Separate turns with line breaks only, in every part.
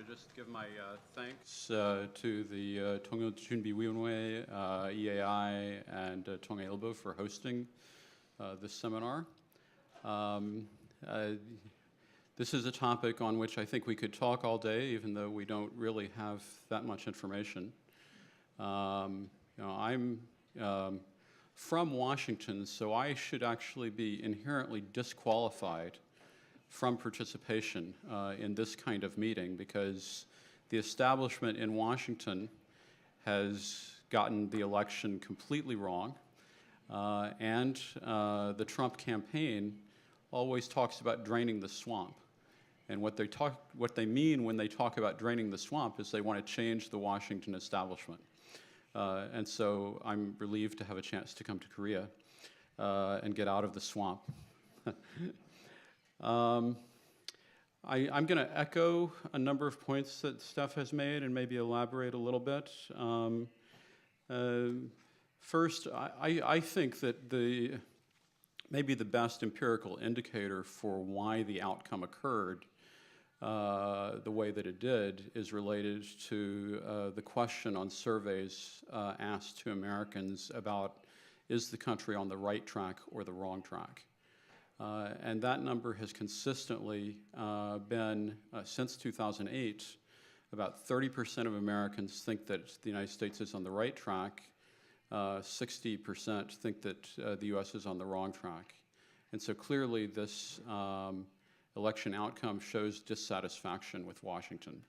just give my thanks to the 통일준비위원회, EAI, and 통일부 for hosting this seminar. This is a topic on which I think we could talk all day, even though we don't really have that much information. I'm from Washington, so I should actually be inherently disqualified from participation in this kind of meeting because the establishment in Washington has gotten the election completely wrong, and the Trump campaign always talks about draining the swamp. And what they mean when they talk about draining the swamp is they want to change the Washington establishment. And so I'm relieved to have a chance to come to Korea and get out of the swamp. I'm going to echo a number of points that Steph has made and maybe elaborate a little bit. First, I think that maybe the best empirical indicator for why the outcome occurred the way that it did is related to the question on surveys asked to Americans about, is the country on the right track or the wrong track? And that number has consistently been, since 2008, about 30% of Americans think that the United States is on the right track, 60% think that the US is on the wrong track. And so clearly this election outcome shows dissatisfaction with Washington.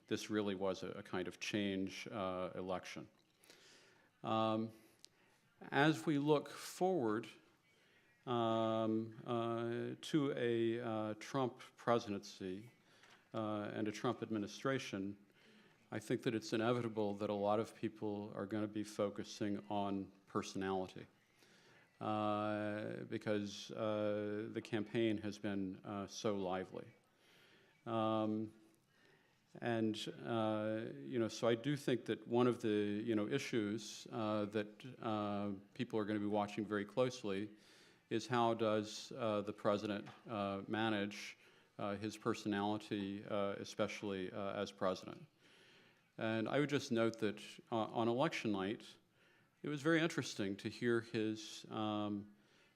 This really was a kind of change election. As we look forward to a Trump presidency and a Trump administration, I think that it's inevitable that a lot of people are going to be focusing on personality because the campaign has been so lively. So I do think that one of the issues that people are going to be watching very closely is how does the president manage his personality, especially as president. And I would just note that on election night, it was very interesting to hear his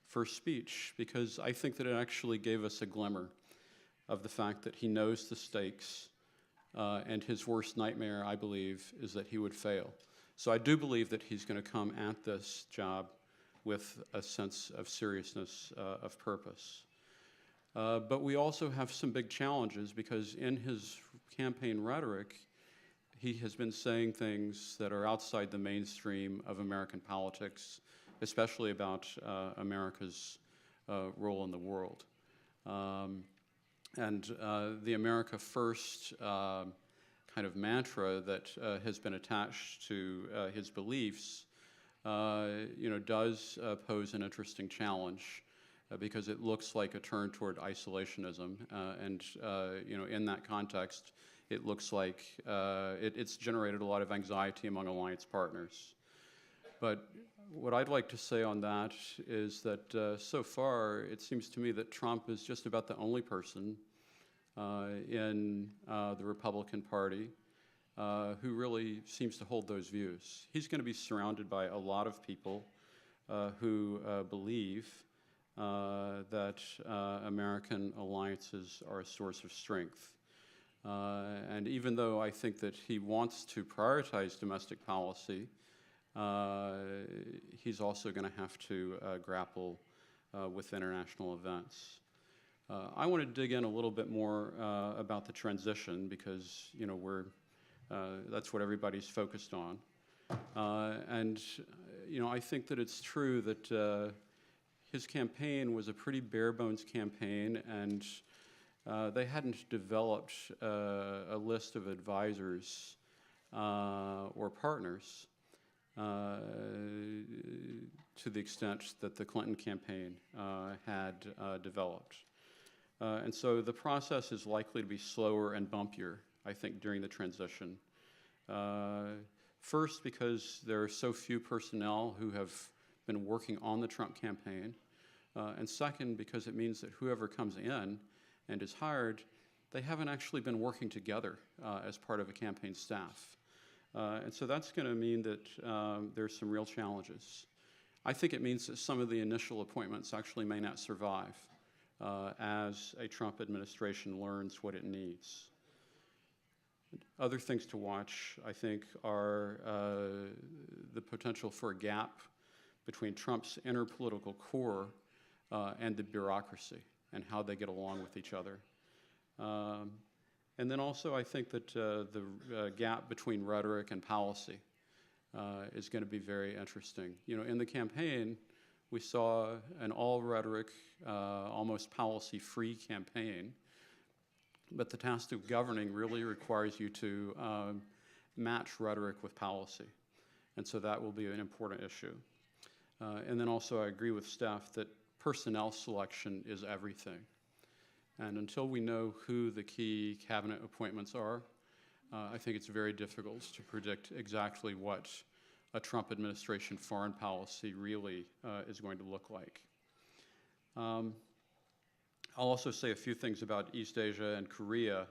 first speech because I think that it actually gave us a glimmer of the fact that he knows the stakes and his worst nightmare, I believe, is that he would fail. So I do believe that he's going to come at this job with a sense of seriousness, of purpose. But we also have some big challenges because in his campaign rhetoric, he has been saying things that are outside the mainstream of American politics, especially about America's role in the world. And the America First kind of mantra that has been attached to his beliefs does pose an interesting challenge because it looks like a turn toward isolationism. And in that context, it looks like it's generated a lot of anxiety among alliance partners. But what I'd like to say on that is that so far, it seems to me that Trump is just about the only person in the Republican Party who really seems to hold those views. He's going to be surrounded by a lot of people who believe that American alliances are a source of strength. And even though I think that he wants to prioritize domestic policy, he's also going to have to grapple with international events. I want to dig in a little bit more about the transition because that's what everybody's focused on. I think that it's true that his campaign was a pretty bare bones campaign, and they hadn't developed a list of advisors or partners to the extent that the Clinton campaign had developed. And so the process is likely to be slower and bumpier, I think, during the transition. First, because there are so few personnel who have been working on the Trump campaign. And second, because it means that whoever comes in and is hired, they haven't actually been working together as part of a campaign staff. And so that's going to mean that there's some real challenges. I think it means that some of the initial appointments actually may not survive as a Trump administration learns what it needs. Other things to watch, I think, are the potential for a gap between Trump's inner political core and the bureaucracy and how they get along with each other. And then also I think that the gap between rhetoric and policy is going to be very interesting. You know, in the campaign, we saw an all-rhetoric, almost policy-free campaign, but the task of governing really requires you to match rhetoric with policy. And so that will be an important issue. And then also I agree with Steph that personnel selection is everything. And until we know who the key cabinet appointments are, I think it's very difficult to predict exactly what a Trump administration foreign policy really is going to look like. I'll also say a few things about East Asia and Korea.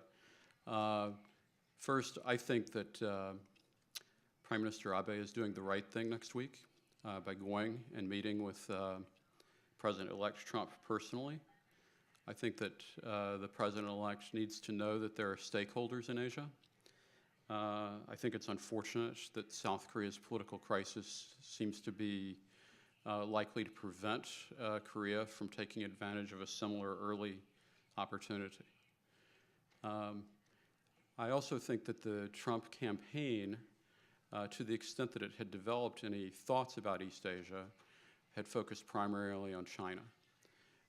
First, I think that Prime Minister Abe is doing the right thing next week by going and meeting with President-elect Trump personally. I think that the President-elect needs to know that there are stakeholders in Asia. I think it's unfortunate that South Korea's political crisis seems to be likely to prevent Korea from taking advantage of a similar early opportunity. I also think that the Trump campaign, to the extent that it had developed any thoughts about East Asia, had focused primarily on China.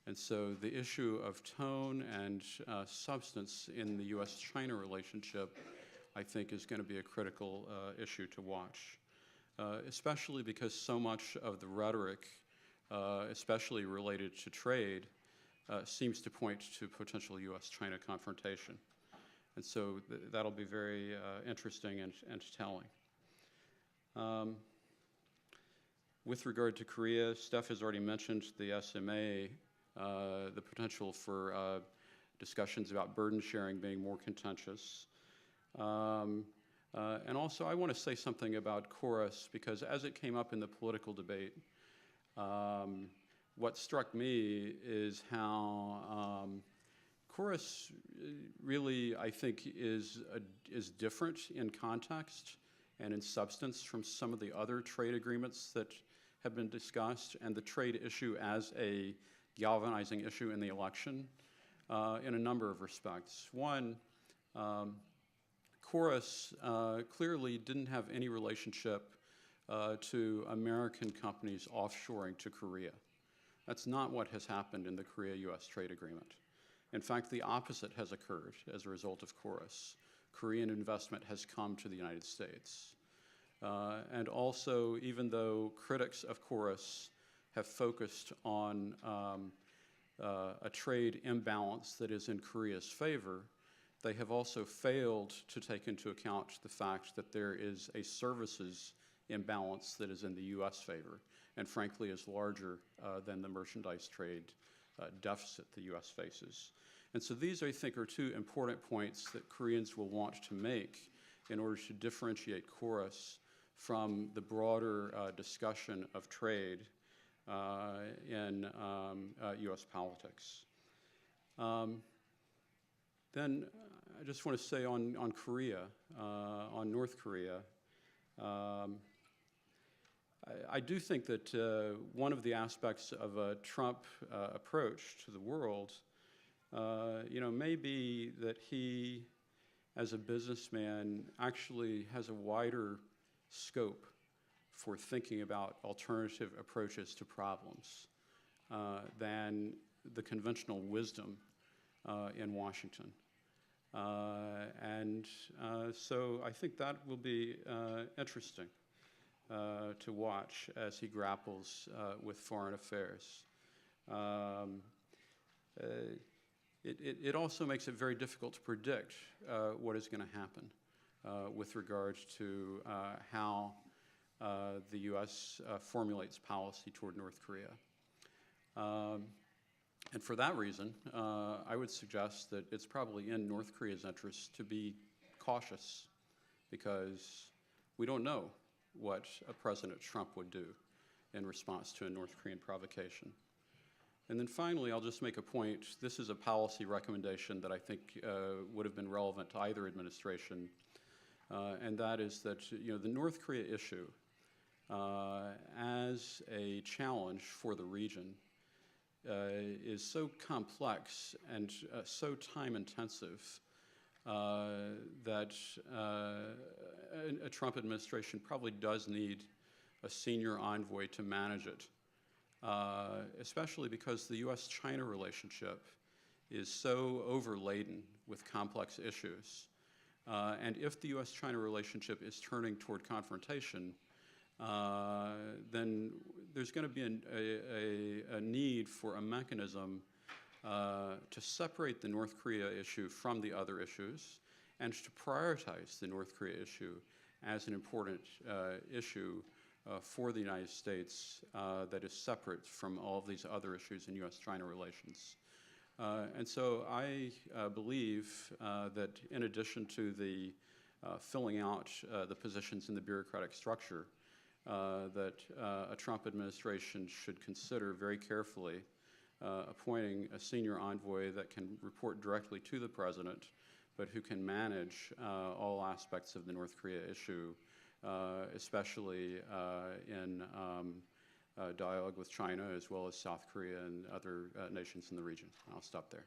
And so the issue of tone and substance in the U.S.-China relationship, I think, is going to be a critical issue to watch, especially because so much of the rhetoric, especially related to trade, seems to point to potential U.S.-China confrontation. And so that'll be very interesting and telling. With regard to Korea, Steph has already mentioned the SMA, the potential for discussions about burden sharing being more contentious. And also I want to say something about chorus, because as it came up in the political debate, what struck me is how chorus really, I think, is different in context and in substance from some of the other trade agreements that have been discussed, and the trade issue as a galvanizing issue in the election in a number of respects. One, chorus clearly didn't have any relationship to American companies offshoring to Korea. That's not what has happened in the Korea-U.S. trade agreement. In fact, the opposite has occurred as a result of chorus. Korean investment has come to the United States. And also, even though critics of chorus have focused on a trade imbalance that is in Korea's favor, they have also failed to take into account the fact that there is a services imbalance that is in the U.S. favor, and frankly is larger than the merchandise trade deficit the U.S. faces. And so these, I think, are two important points that Koreans will want to make in order to differentiate chorus from the broader discussion of trade in U.S. politics. Then I just want to say on Korea, on North Korea, I do think that one of the aspects of a Trump approach to the world, may be that he, as a businessman, actually has a wider scope for thinking about alternative approaches to problems than the conventional wisdom in Washington. So I think that will be interesting to watch as he grapples with foreign affairs. It also makes it very difficult to predict what is going to happen with regard to how the U.S. formulates policy toward North Korea. And for that reason, I would suggest that it's probably in North Korea's interest to be cautious, because we don't know what President Trump would do in response to a North Korean provocation. And then finally, I'll just make a point. This is a policy recommendation that I think would have been relevant to either administration, and that is that the North Korea issue as a challenge for the region is so complex and so time-intensive that a Trump administration probably does need a senior envoy to manage it, especially because the U.S.-China relationship is so overladen with complex issues. And if the U.S.-China relationship is turning toward confrontation, then there's going to be a need for a mechanism to separate the North Korea issue from the other issues, and to prioritize the North Korea issue as an important issue for the United States that is separate from all of these other issues in U.S.-China relations. And so I believe that in addition to the filling out the positions in the bureaucratic structure, that a Trump administration should consider very carefully appointing a senior envoy that can report directly to the president, but who can manage all aspects of the North Korea issue, especially in dialogue with China as well as South Korea and other nations in the region. I'll stop there.